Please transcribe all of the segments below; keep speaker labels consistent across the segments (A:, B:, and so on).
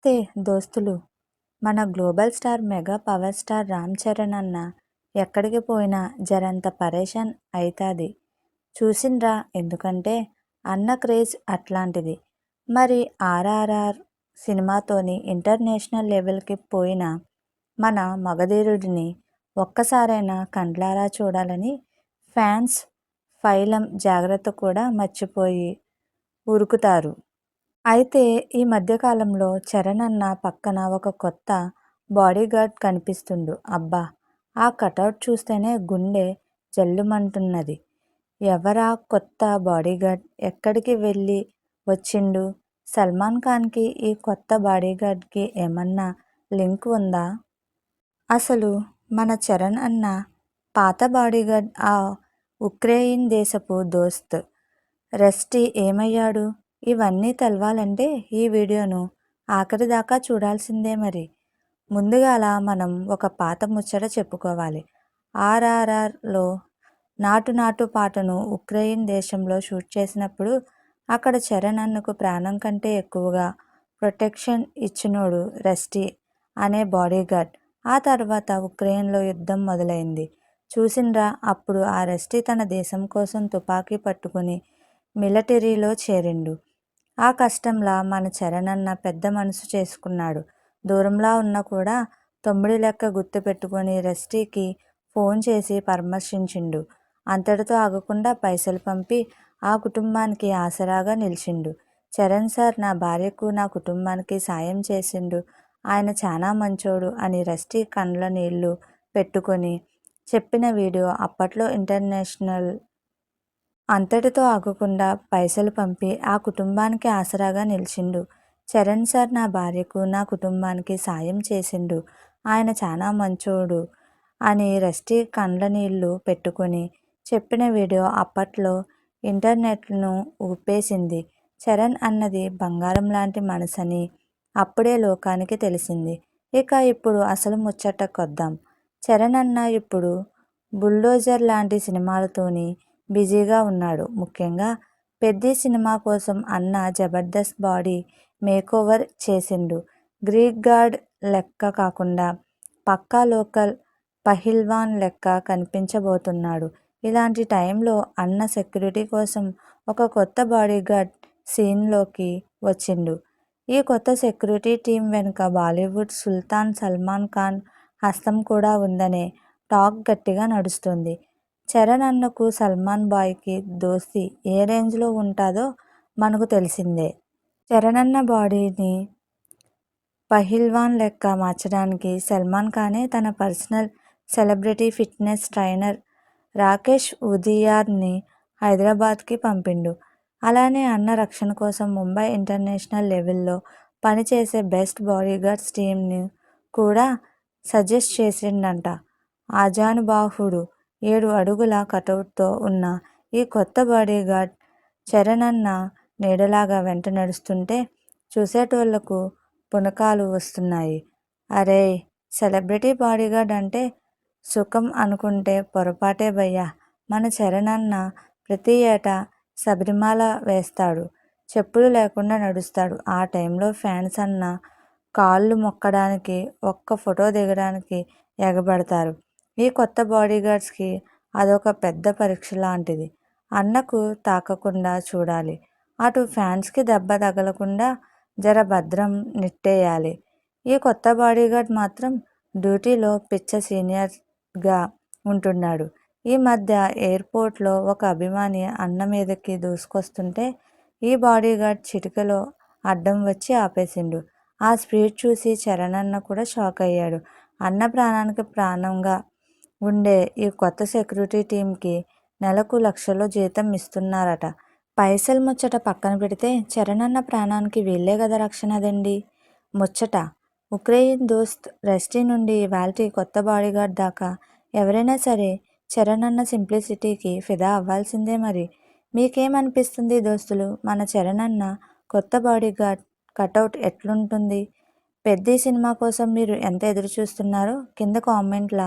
A: నమస్తే దోస్తులు. మన global star mega power star Ram Charan అన్న ఎక్కడికి పోయినా జరంత పరేషాన్ అయితాది చూసిండ్రా. ఎందుకంటే అన్న క్రేజ్ అట్లాంటిది. మరి ఆర్ఆర్ఆర్ సినిమాతోని ఇంటర్నేషనల్ లెవెల్కి పోయిన మన మగధీరుడిని ఒక్కసారైనా కండ్లారా చూడాలని ఫ్యాన్స్ ఫైలం జాగ్రత్త కూడా మర్చిపోయి ఉరుకుతారు. అయితే ఈ మధ్యకాలంలో చరణ్ అన్న పక్కన ఒక కొత్త బాడీగార్డ్ కనిపిస్తుండు. అబ్బా, ఆ కటౌట్ చూస్తేనే గుండె జల్లుమంటున్నది. ఎవరా కొత్త బాడీగార్డ్? ఎక్కడికి వెళ్ళి వచ్చిండు? సల్మాన్ ఖాన్కి ఈ కొత్త బాడీగార్డ్కి ఏమన్నా లింక్ ఉందా? అసలు మన చరణ్ అన్న పాత బాడీగార్డ్ ఆ ఉక్రెయిన్ దేశపు దోస్త్ రస్టీ ఏమయ్యాడు? ఇవన్నీ తెలవాలంటే ఈ వీడియోను ఆఖరి దాకా చూడాల్సిందే. మరి ముందుగాల మనం ఒక పాత ముచ్చట చెప్పుకోవాలి. ఆర్ఆర్ఆర్లో నాటు నాటు పాటను ఉక్రెయిన్ దేశంలో షూట్ చేసినప్పుడు అక్కడ చరణ్ అన్నకు ప్రాణం కంటే ఎక్కువగా ప్రొటెక్షన్ ఇచ్చినోడు రస్టీ అనే బాడీగార్డ్. ఆ తర్వాత ఉక్రెయిన్లో యుద్ధం మొదలైంది చూసిండ్రా. అప్పుడు ఆ రస్టీ తన దేశం కోసం తుపాకీ పట్టుకుని మిలిటరీలో చేరిండు. ఆ కష్టంలా మన చరణ్ అన్న పెద్ద మనసు చేసుకున్నాడు. దూరంలా ఉన్నా కూడా తమ్ముడి లెక్క గుర్తు పెట్టుకుని రస్టీకి ఫోన్ చేసి పరామర్శించిండు. అంతటితో ఆగకుండా పైసలు పంపి ఆ కుటుంబానికి ఆసరాగా నిలిచిండు. చరణ్ సార్ నా భార్యకు నా కుటుంబానికి సాయం చేసిండు, ఆయన చాలా మంచోడు అని రస్టీ కండ్ల నీళ్లు పెట్టుకొని చెప్పిన వీడియో అప్పట్లో ఇంటర్నేషనల్. అంతటితో ఆగకుండా పైసలు పంపి ఆ కుటుంబానికి ఆసరాగా నిలిచిండు. చరణ్ సార్ నా భార్యకు నా కుటుంబానికి సాయం చేసిండు, ఆయన చాలా మంచోడు అని రస్టీ కండ్ల నీళ్లు పెట్టుకుని చెప్పిన వీడియో అప్పట్లో ఇంటర్నెట్ను ఊపేసింది. చరణ్ అన్నది బంగారం లాంటి మనసని అప్పుడే లోకానికి తెలిసింది. ఇక ఇప్పుడు అసలు ముచ్చటకొద్దాం. చరణ్ అన్న ఇప్పుడు బుల్డోజర్ లాంటి సినిమాలతోని బిజీగా ఉన్నాడు. ముఖ్యంగా పెద్ది సినిమా కోసం అన్న జబర్దస్త్ బాడీ మేకోవర్ చేసిండు. గ్రీక్ గాడ్ లెక్క కాకుండా పక్కా లోకల్ పహిల్వాన్ లెక్క కనిపించబోతున్నాడు. ఇలాంటి టైంలో అన్న సెక్యూరిటీ కోసం ఒక కొత్త బాడీగార్డ్ సీన్లోకి వచ్చిండు. ఈ కొత్త సెక్యూరిటీ టీం వెనుక బాలీవుడ్ సుల్తాన్ సల్మాన్ ఖాన్ హస్తం కూడా ఉందనే టాక్ గట్టిగా నడుస్తుంది. చరణ్ అన్నకు సల్మాన్ బాయ్కి దోస్తీ ఏ రేంజ్లో ఉంటుందో మనకు తెలిసిందే. చరణ్ అన్న బాడీని పహిల్వాన్ లెక్క మార్చడానికి సల్మాన్ ఖానే తన personal celebrity fitness trainer Rakesh ఉదియార్ని హైదరాబాద్కి పంపిండు. అలానే అన్న రక్షణ కోసం ముంబై ఇంటర్నేషనల్ లెవెల్లో పనిచేసే బెస్ట్ బాడీగార్డ్స్ టీంను కూడా సజెస్ట్ చేసిండంట. ఆజానుబాహుడు 7 అడుగుల కటౌట్తో ఉన్న ఈ కొత్త బాడీగార్డ్ చరణ్ అన్న నీడలాగా వెంట నడుస్తుంటే చూసేటోళ్లకు పునకాలు వస్తున్నాయి. అరేయ్, సెలబ్రిటీ బాడీగార్డ్ అంటే సుఖం అనుకుంటే పొరపాటే భయ్యా. మన చరణ్ అన్న ప్రతి ఏటా శబరిమల వేస్తాడు, చెప్పులు లేకుండా నడుస్తాడు. ఆ టైంలో ఫ్యాన్స్ అన్న కాళ్ళు మొక్కడానికి, ఒక్క ఫోటో దిగడానికి ఎగబడతారు. ఈ కొత్త బాడీగార్డ్స్కి అదొక పెద్ద పరీక్ష లాంటిది. అన్నకు తాకకుండా చూడాలి, అటు ఫ్యాన్స్కి దెబ్బ తగలకుండా జర భద్రం నెట్టేయాలి. ఈ కొత్త బాడీగార్డ్ మాత్రం డ్యూటీలో పిచ్చ సీనియర్గా ఉంటున్నాడు. ఈ మధ్య ఎయిర్పోర్ట్లో ఒక అభిమాని అన్న మీదకి దూసుకొస్తుంటే ఈ బాడీగార్డ్ చిటికలో అడ్డం వచ్చి ఆపేసిండు. ఆ స్పీడ్ చూసి చరణ్ అన్న కూడా షాక్ అయ్యాడు. అన్న ప్రాణానికి ప్రాణంగా ఉండే ఈ కొత్త సెక్యూరిటీ టీంకి నెలకు లక్షల్లో జీతం ఇస్తున్నారట. పైసలు ముచ్చట పక్కన పెడితే చరణ్ అన్న ప్రాణానికి వీళ్ళే కదా రక్షణదండి. ముచ్చట ఉక్రెయిన్ దోస్త్ రస్టీ నుండి ఇవాల్టి కొత్త బాడీగార్డ్ దాకా ఎవరైనా సరే చరణ్ అన్న సింప్లిసిటీకి ఫిదా అవ్వాల్సిందే. మరి మీకేమనిపిస్తుంది దోస్తులు? మన చరణ్ అన్న కొత్త బాడీగార్డ్ కటౌట్ ఎట్లుంటుంది? పెద్ది సినిమా కోసం మీరు ఎంత ఎదురు చూస్తున్నారో కింద కామెంట్ల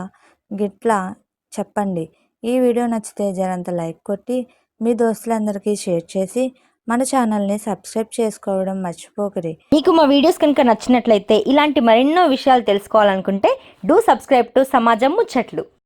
A: గిట్లా చెప్పండి. ఈ వీడియో నచ్చితే జరంత లైక్ కొట్టి మీ దోస్తులందరికీ షేర్ చేసి మన ఛానల్ని సబ్స్క్రైబ్ చేసుకోవడం మర్చిపోకరి.
B: మీకు మా వీడియోస్ కనుక నచ్చినట్లయితే ఇలాంటి మరెన్నో విషయాలు తెలుసుకోవాలనుకుంటే డూ సబ్స్క్రైబ్ టు సమాజం ముచ్చట్లు.